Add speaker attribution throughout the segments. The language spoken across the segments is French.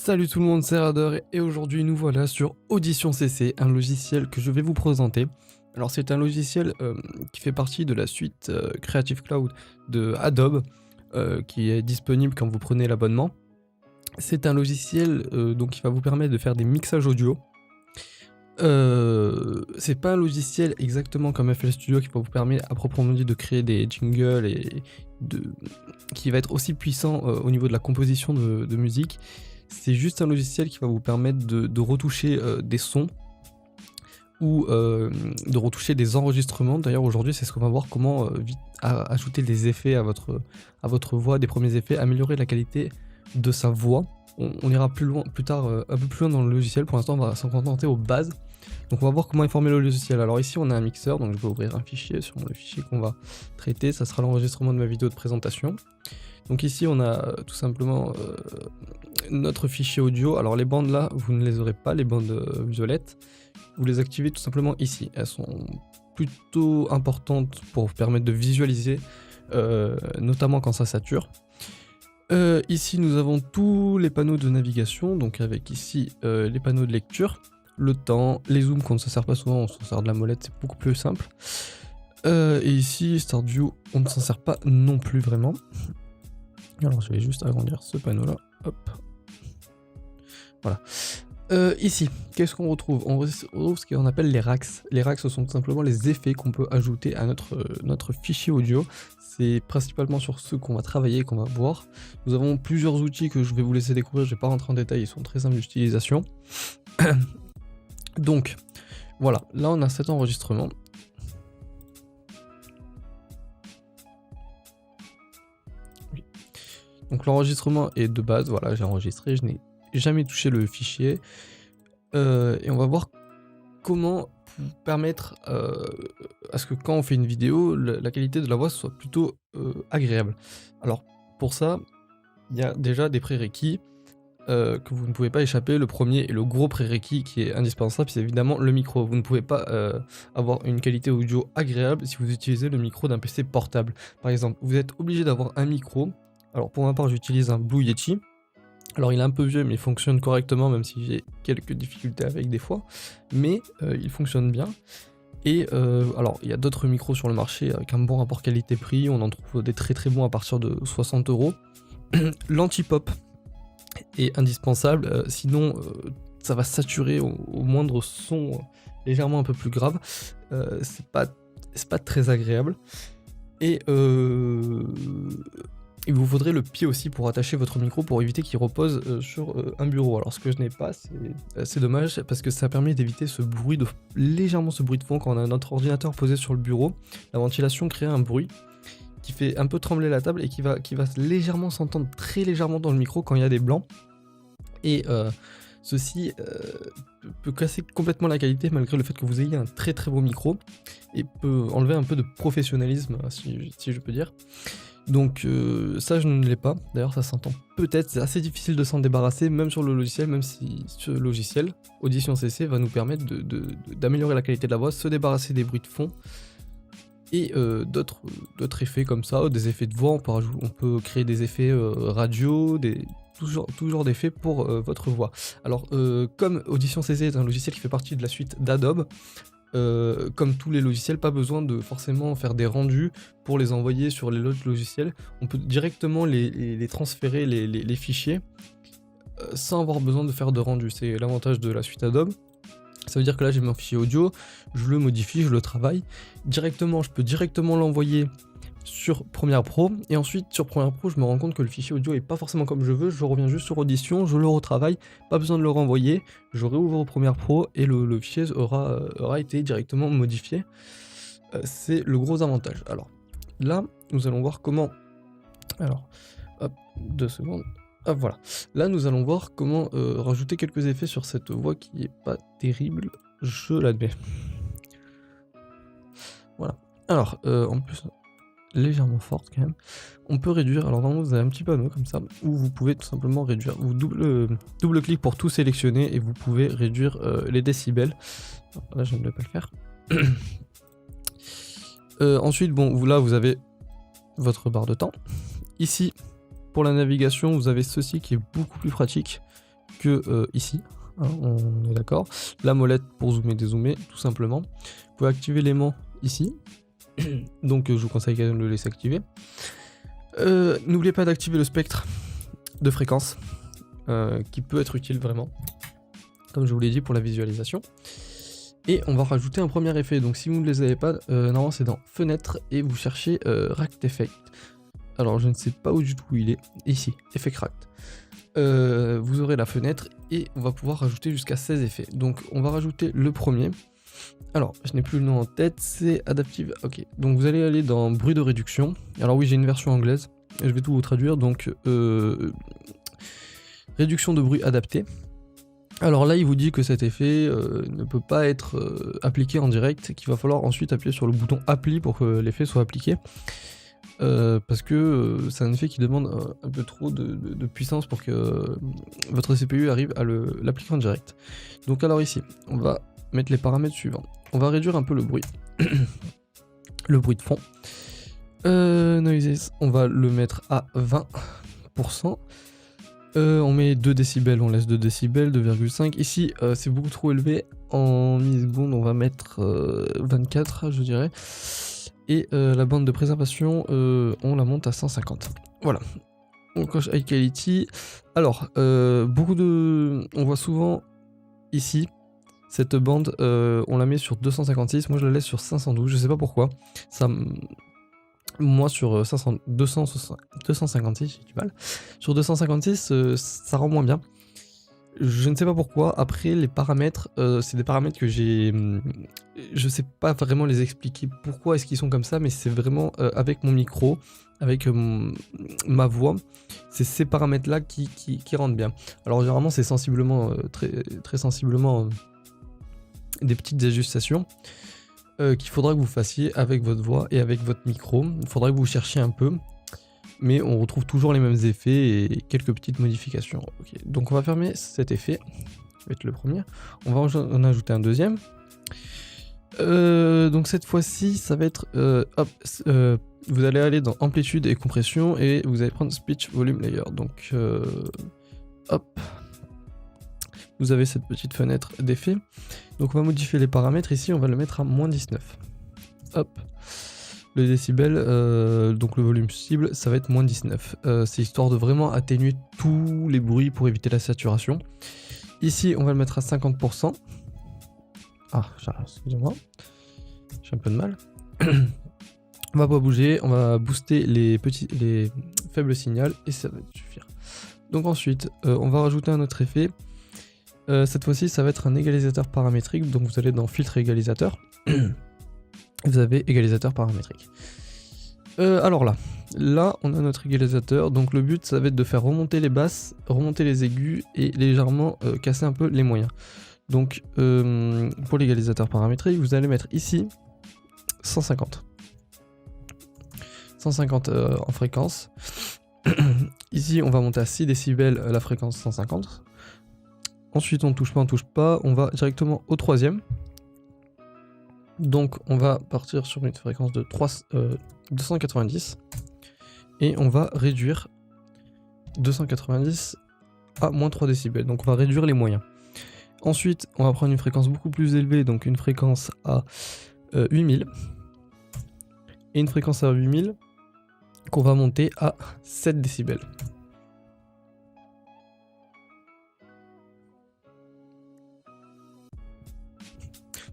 Speaker 1: Salut tout le monde, c'est Rader et aujourd'hui nous voilà sur Audition CC, un logiciel que je vais vous présenter. Alors c'est un logiciel qui fait partie de la suite Creative Cloud de Adobe, qui est disponible quand vous prenez l'abonnement. C'est un logiciel donc qui va vous permettre de faire des mixages audio. C'est pas un logiciel exactement comme FL Studio qui va vous permettre à proprement dit de créer des jingles et qui va être aussi puissant au niveau de la composition de musique. C'est juste un logiciel qui va vous permettre de retoucher des sons ou de retoucher des enregistrements. D'ailleurs aujourd'hui c'est ce qu'on va voir, comment ajouter des effets à votre voix, des premiers effets, améliorer la qualité de sa voix. On ira plus tard, un peu plus loin dans le logiciel. Pour l'instant on va s'en contenter aux bases. Donc on va voir comment informer le logiciel. Alors ici on a un mixeur, donc je vais ouvrir un fichier sur le fichier qu'on va traiter. Ça sera l'enregistrement de ma vidéo de présentation. Donc ici on a tout simplement notre fichier audio. Alors les bandes là, vous ne les aurez pas, les bandes violettes. Vous les activez tout simplement ici. Elles sont plutôt importantes pour vous permettre de visualiser, notamment quand ça sature. Ici nous avons tous les panneaux de navigation, donc avec ici les panneaux de lecture, le temps, les zooms qu'on ne se sert pas souvent, on se sert de la molette, c'est beaucoup plus simple. Et ici Start View, on ne s'en sert pas non plus vraiment. Alors je vais juste agrandir ce panneau là, hop. Voilà. Ici, qu'est-ce qu'on retrouve? On retrouve ce qu'on appelle les racks. Les racks, ce sont tout simplement les effets qu'on peut ajouter à notre fichier audio. C'est principalement sur ceux qu'on va travailler et qu'on va voir. Nous avons plusieurs outils que je vais vous laisser découvrir, je ne vais pas rentrer en détail, ils sont très simples d'utilisation. Donc, voilà, là on a cet enregistrement. Oui. Donc l'enregistrement est de base, voilà, j'ai enregistré, je n'ai jamais touché le fichier. Et on va voir comment permettre à ce que quand on fait une vidéo, la qualité de la voix soit plutôt agréable. Alors pour ça, il y a déjà des prérequis que vous ne pouvez pas échapper. Le premier et le gros prérequis qui est indispensable, c'est évidemment le micro. Vous ne pouvez pas avoir une qualité audio agréable si vous utilisez le micro d'un PC portable. Par exemple, vous êtes obligé d'avoir un micro. Alors pour ma part, j'utilise un Blue Yeti. Alors il est un peu vieux mais il fonctionne correctement, même si j'ai quelques difficultés avec des fois, mais il fonctionne bien. Et alors il y a d'autres micros sur le marché avec un bon rapport qualité-prix, on en trouve des très très bons à partir de 60 €. L'anti-pop est indispensable, sinon ça va saturer au moindre son légèrement un peu plus grave, c'est pas très agréable. Et il vous faudrait le pied aussi pour attacher votre micro pour éviter qu'il repose sur un bureau. Alors ce que je n'ai pas, c'est dommage parce que ça permet d'éviter légèrement ce bruit de fond quand on a notre ordinateur posé sur le bureau. La ventilation crée un bruit qui fait un peu trembler la table et qui va légèrement s'entendre, très légèrement dans le micro quand il y a des blancs. Et ceci peut casser complètement la qualité malgré le fait que vous ayez un très très beau micro et peut enlever un peu de professionnalisme, si je peux dire. Donc ça je ne l'ai pas, d'ailleurs ça s'entend peut-être, c'est assez difficile de s'en débarrasser même sur le logiciel, même si ce logiciel Audition CC va nous permettre d'améliorer la qualité de la voix, se débarrasser des bruits de fond et d'autres effets comme ça, des effets de voix, on peut créer des effets radio, tout genre d'effets pour votre voix. Alors comme Audition CC est un logiciel qui fait partie de la suite d'Adobe, comme tous les logiciels, pas besoin de forcément faire des rendus pour les envoyer sur les autres logiciels. On peut directement les transférer, les fichiers, sans avoir besoin de faire de rendu. C'est l'avantage de la suite Adobe. Ça veut dire que là j'ai mon fichier audio, je le modifie, je le travaille. Directement, je peux directement l'envoyer sur Premiere Pro, et ensuite sur Premiere Pro je me rends compte que le fichier audio est pas forcément comme je veux, je reviens juste sur Audition, je le retravaille, pas besoin de le renvoyer, je réouvre Premiere Pro et le fichier aura été directement modifié. C'est le gros avantage. Alors là nous allons voir comment, alors hop, 2 secondes, hop voilà, là nous allons voir comment rajouter quelques effets sur cette voix qui est pas terrible, je l'admets. Voilà, alors en plus légèrement forte quand même. On peut réduire, alors normalement vous avez un petit panneau comme ça, où vous pouvez tout simplement réduire, vous double-clic pour tout sélectionner et vous pouvez réduire les décibels. Alors, là je ne vais pas le faire. Ensuite, bon, là vous avez votre barre de temps. Ici, pour la navigation, vous avez ceci qui est beaucoup plus pratique. que ici, hein, on est d'accord. La molette pour zoomer, dézoomer, tout simplement. Vous pouvez activer l'aimant ici, donc je vous conseille quand même de le laisser activer. N'oubliez pas d'activer le spectre de fréquence, qui peut être utile vraiment, comme je vous l'ai dit pour la visualisation. Et on va rajouter un premier effet, donc si vous ne les avez pas, normalement c'est dans fenêtre et vous cherchez Racked Effect. Alors je ne sais pas où du tout il est, ici, Effect Racked. Vous aurez la fenêtre et on va pouvoir rajouter jusqu'à 16 effets. Donc on va rajouter le premier. Alors je n'ai plus le nom en tête, c'est Adaptive, ok. Donc vous allez aller dans bruit de réduction. Alors oui, j'ai une version anglaise, je vais tout vous traduire, donc réduction de bruit adapté. Alors là, il vous dit que cet effet ne peut pas être appliqué en direct, qu'il va falloir ensuite appuyer sur le bouton Appli pour que l'effet soit appliqué. Parce que c'est un effet qui demande un peu trop de puissance pour que votre CPU arrive à l'appliquer en direct. Donc alors ici, on va mettre les paramètres suivants. On va réduire un peu le bruit. Le bruit de fond. Noises, on va le mettre à 20%. On met 2 décibels, on laisse 2 décibels, 2,5. Ici, c'est beaucoup trop élevé. En millisecondes, on va mettre 24, je dirais. Et la bande de préservation, on la monte à 150. Voilà. On coche High Quality. Alors, on voit souvent ici, cette bande, on la met sur 256. Moi, je la laisse sur 512. Je sais pas pourquoi. Moi sur 256, j'ai du mal. Sur 256, ça rend moins bien. Je ne sais pas pourquoi. Après, les paramètres, c'est des paramètres que j'ai... Je sais pas vraiment les expliquer pourquoi est-ce qu'ils sont comme ça, mais c'est vraiment avec mon micro, avec ma voix, c'est ces paramètres-là qui rendent bien. Alors généralement, c'est sensiblement, très sensiblement, des petites ajustations. Qu'il faudra que vous fassiez avec votre voix et avec votre micro. Il faudra que vous cherchiez un peu, mais on retrouve toujours les mêmes effets et quelques petites modifications. Okay. Donc on va fermer cet effet, ça va être le premier. On va en ajouter un deuxième. Donc cette fois-ci, ça va être... vous allez aller dans amplitude et compression et vous allez prendre speech volume layer. Donc hop. Vous avez cette petite fenêtre d'effet. Donc on va modifier les paramètres. Ici, on va le mettre à moins 19. Hop. Le décibel, donc le volume cible, ça va être moins 19. C'est histoire de vraiment atténuer tous les bruits pour éviter la saturation. Ici, on va le mettre à 50%. Ah, excusez-moi. J'ai un peu de mal. On va pas bouger. On va booster les faibles signaux et ça va suffire. Donc ensuite, on va rajouter un autre effet. Cette fois-ci, ça va être un égalisateur paramétrique, donc vous allez dans filtre égalisateur, vous avez égalisateur paramétrique. Alors là, on a notre égalisateur, donc le but, ça va être de faire remonter les basses, remonter les aigus et légèrement casser un peu les moyens. Donc pour l'égalisateur paramétrique, vous allez mettre ici 150. 150 en fréquence. Ici, on va monter à 6 décibels la fréquence 150. Ensuite, on touche pas, on va directement au troisième. Donc, on va partir sur une fréquence de 290 et on va réduire 290 à moins 3 décibels. Donc, on va réduire les moyens. Ensuite, on va prendre une fréquence beaucoup plus élevée, donc une fréquence à 8000 et une fréquence à 8000 qu'on va monter à 7 décibels.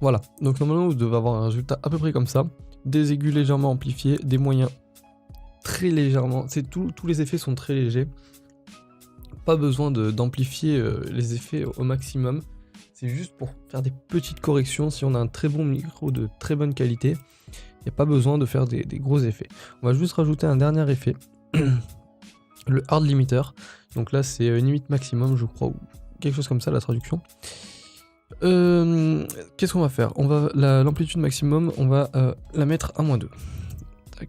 Speaker 1: Voilà, donc normalement vous devez avoir un résultat à peu près comme ça. Des aigus légèrement amplifiés, des moyens très légèrement, tous les effets sont très légers. Pas besoin d'amplifier les effets au maximum. C'est juste pour faire des petites corrections. Si on a un très bon micro de très bonne qualité, il n'y a pas besoin de faire des gros effets. On va juste rajouter un dernier effet, le hard limiter. Donc là c'est une limite maximum je crois, ou quelque chose comme ça la traduction. Qu'est-ce qu'on va faire? L'amplitude maximum, on va la mettre à -2. Tac.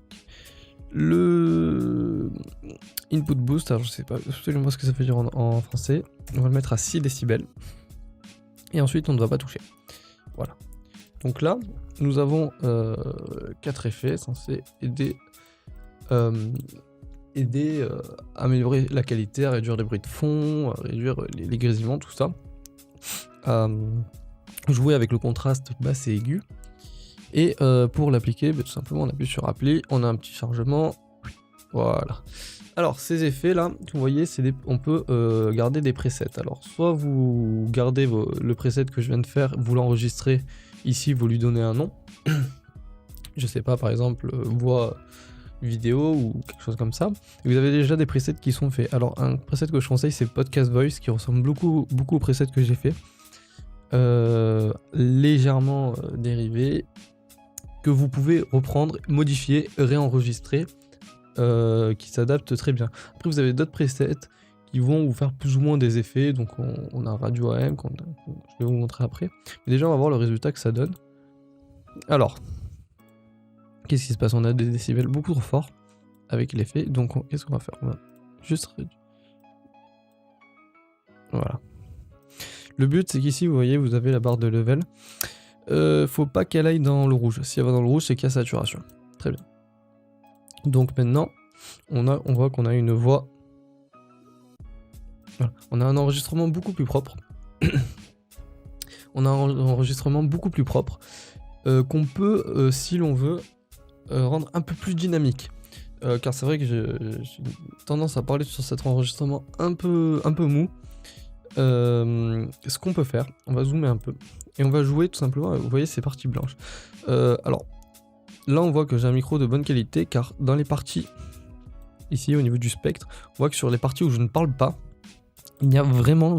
Speaker 1: Le input boost, alors je sais pas absolument ce que ça veut dire en français. On va le mettre à 6 décibels. Et ensuite, on ne va pas toucher. Voilà. Donc là, nous avons 4 effets censés aider aider à améliorer la qualité, à réduire les bruits de fond, à réduire les grésillements, tout ça. Jouer avec le contraste basse et aigu. Et pour l'appliquer, tout simplement on appuie sur appli, on a un petit chargement, voilà. Alors ces effets là, vous voyez, on peut garder des presets. Alors soit vous gardez le preset que je viens de faire, vous l'enregistrez ici, vous lui donnez un nom. Je sais pas, par exemple voix vidéo ou quelque chose comme ça. Et vous avez déjà des presets qui sont faits. Alors un preset que je conseille, c'est Podcast Voice, qui ressemble beaucoup au preset que j'ai fait. Légèrement dérivé, que vous pouvez reprendre, modifier, réenregistrer, qui s'adaptent très bien. Après vous avez d'autres presets qui vont vous faire plus ou moins des effets, donc on a Radio AM, je vais vous montrer après. Mais déjà on va voir le résultat que ça donne. Alors, qu'est-ce qui se passe? On a des décibels beaucoup trop forts avec l'effet, donc qu'est-ce qu'on va faire? On va juste réduire. Voilà. Le but c'est qu'ici vous voyez, vous avez la barre de level. Faut pas qu'elle aille dans le rouge. Si elle va dans le rouge, c'est qu'il y a saturation. Très bien. Donc maintenant, on voit qu'on a une voix. Voilà. On a un enregistrement beaucoup plus propre. On a un enregistrement beaucoup plus propre qu'on peut, si l'on veut, rendre un peu plus dynamique. Car c'est vrai que j'ai tendance à parler sur cet enregistrement un peu mou. Ce qu'on peut faire, on va zoomer un peu et on va jouer tout simplement. Vous voyez ces parties blanches. Alors là on voit que j'ai un micro de bonne qualité, car dans les parties ici au niveau du spectre, on voit que sur les parties où je ne parle pas, il n'y a vraiment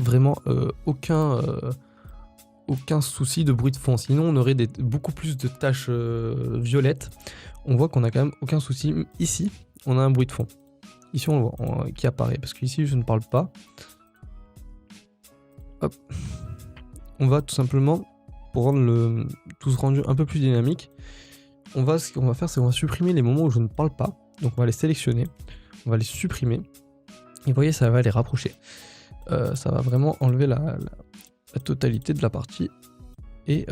Speaker 1: aucun souci de bruit de fond. Sinon on aurait beaucoup plus de taches violettes. On voit qu'on a quand même aucun souci. Ici on a un bruit de fond. Ici on le voit qui apparaît, parce qu'ici je ne parle pas. Hop. On va tout simplement, pour rendre tout ce rendu un peu plus dynamique, ce qu'on va faire, c'est qu'on va supprimer les moments où je ne parle pas. Donc on va les sélectionner, on va les supprimer. Et vous voyez, ça va les rapprocher. Ça va vraiment enlever la totalité de la partie. Et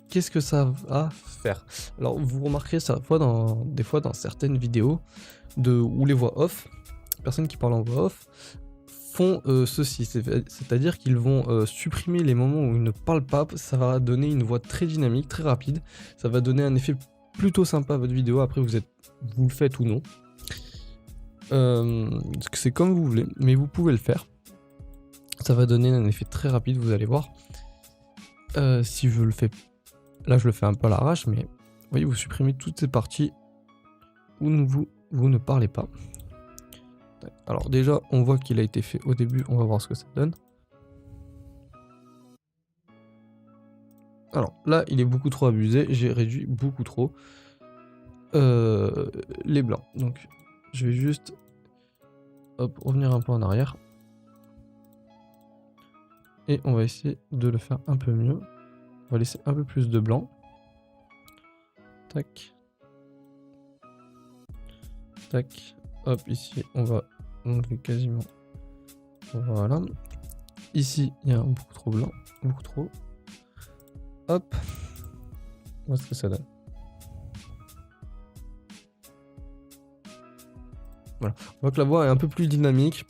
Speaker 1: qu'est-ce que ça va faire? Alors vous remarquerez ça des fois dans certaines vidéos où les voix off, personnes qui parlent en voix off, font ceci, c'est-à-dire qu'ils vont supprimer les moments où ils ne parlent pas. Ça va donner une voix très dynamique, très rapide. Ça va donner un effet plutôt sympa à votre vidéo. Après vous le faites ou non. C'est comme vous voulez, mais vous pouvez le faire. Ça va donner un effet très rapide, vous allez voir. Si je le fais, là je le fais un peu à l'arrache, mais vous voyez, vous supprimez toutes ces parties où vous ne parlez pas. Alors déjà, on voit qu'il a été fait au début, on va voir ce que ça donne. Alors là, il est beaucoup trop abusé, j'ai réduit beaucoup trop les blancs. Donc je vais juste revenir un peu en arrière. Et on va essayer de le faire un peu mieux. On va laisser un peu plus de blanc. Tac. Tac. Hop, ici, on va enlever quasiment. Voilà. Ici, il y a beaucoup trop blanc. Beaucoup trop. Hop. On voit ce que ça donne. Voilà. On voit que la voix est un peu plus dynamique.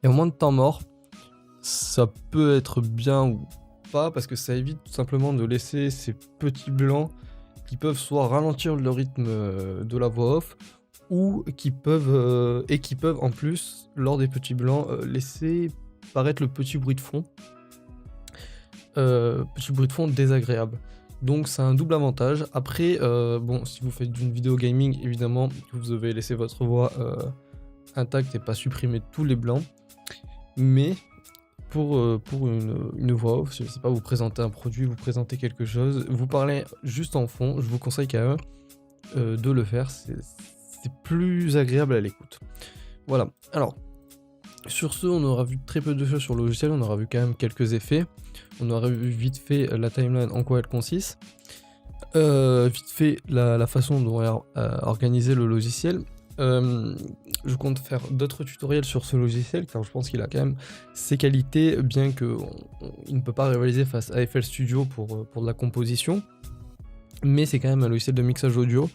Speaker 1: Il y a moins de temps mort. Ça peut être bien ou pas, parce que ça évite tout simplement de laisser ces petits blancs qui peuvent soit ralentir le rythme de la voix off, ou qui peuvent en plus, lors des petits blancs, laisser paraître le petit bruit de fond. Petit bruit de fond désagréable. Donc c'est un double avantage. Après, bon, si vous faites une vidéo gaming, évidemment, vous devez laisser votre voix intacte et pas supprimer tous les blancs. Mais pour une voix off, je sais pas, vous présentez un produit, vous présentez quelque chose, vous parlez juste en fond, je vous conseille quand même de le faire, c'est plus agréable à l'écoute. Voilà, alors, sur ce, on aura vu très peu de choses sur le logiciel, on aura vu quand même quelques effets, on aura vu vite fait la timeline, en quoi elle consiste, vite fait la façon dont on va organiser le logiciel. Je compte faire d'autres tutoriels sur ce logiciel, car je pense qu'il a quand même ses qualités, bien qu'il ne peut pas rivaliser face à FL Studio pour de la composition. Mais c'est quand même un logiciel de mixage audio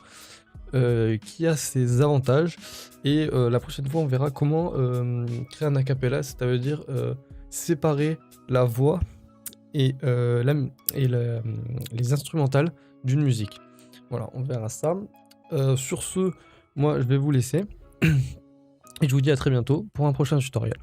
Speaker 1: qui a ses avantages. Et la prochaine fois, on verra comment créer un acapella, c'est-à-dire séparer la voix et, les instrumentales d'une musique. Voilà, on verra ça. Sur ce, moi, je vais vous laisser. Et je vous dis à très bientôt pour un prochain tutoriel.